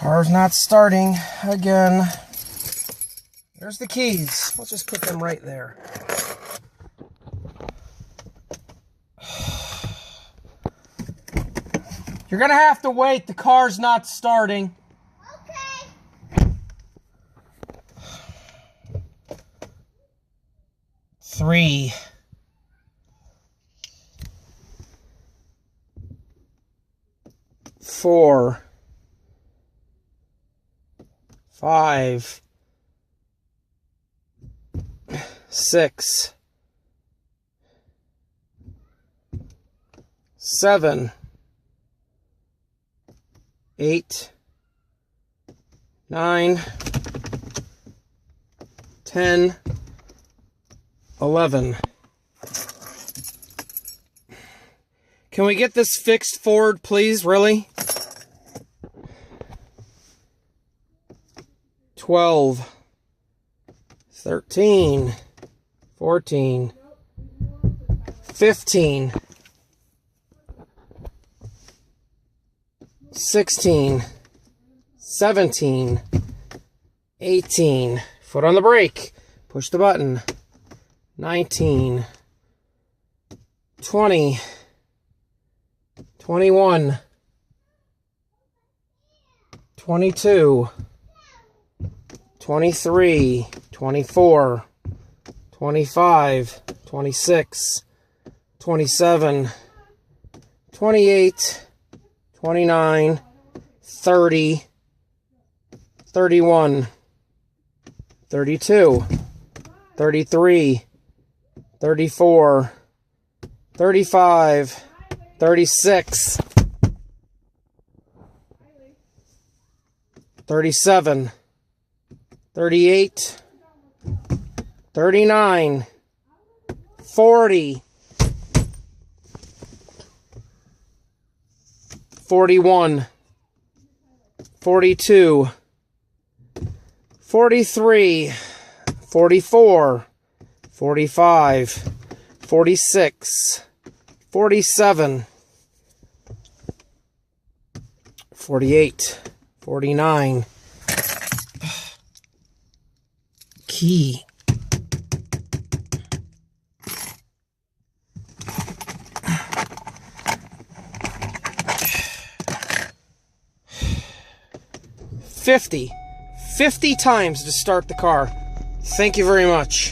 Car's not starting again. There's the keys. Let's just put them right there. You're gonna have to wait. The car's not starting. Okay. 3. 4. 5. 6. 7. 8. 9. 10. 11. Can we get this fixed, Ford, please? Really? 12. 13. 14. 15. 16. 17. 18. Foot on the brake. Push the button. 19. 20. 21. 22. 23. 24. 25. 26. 27. 28. 29. 30. 31. 32. 33. 34. 35. 36. 37. 38. 39. 40. 41. 42. 43. 44. 45. 46. 47. 48. 49. Key. 50 times to start the car. Thank you very much.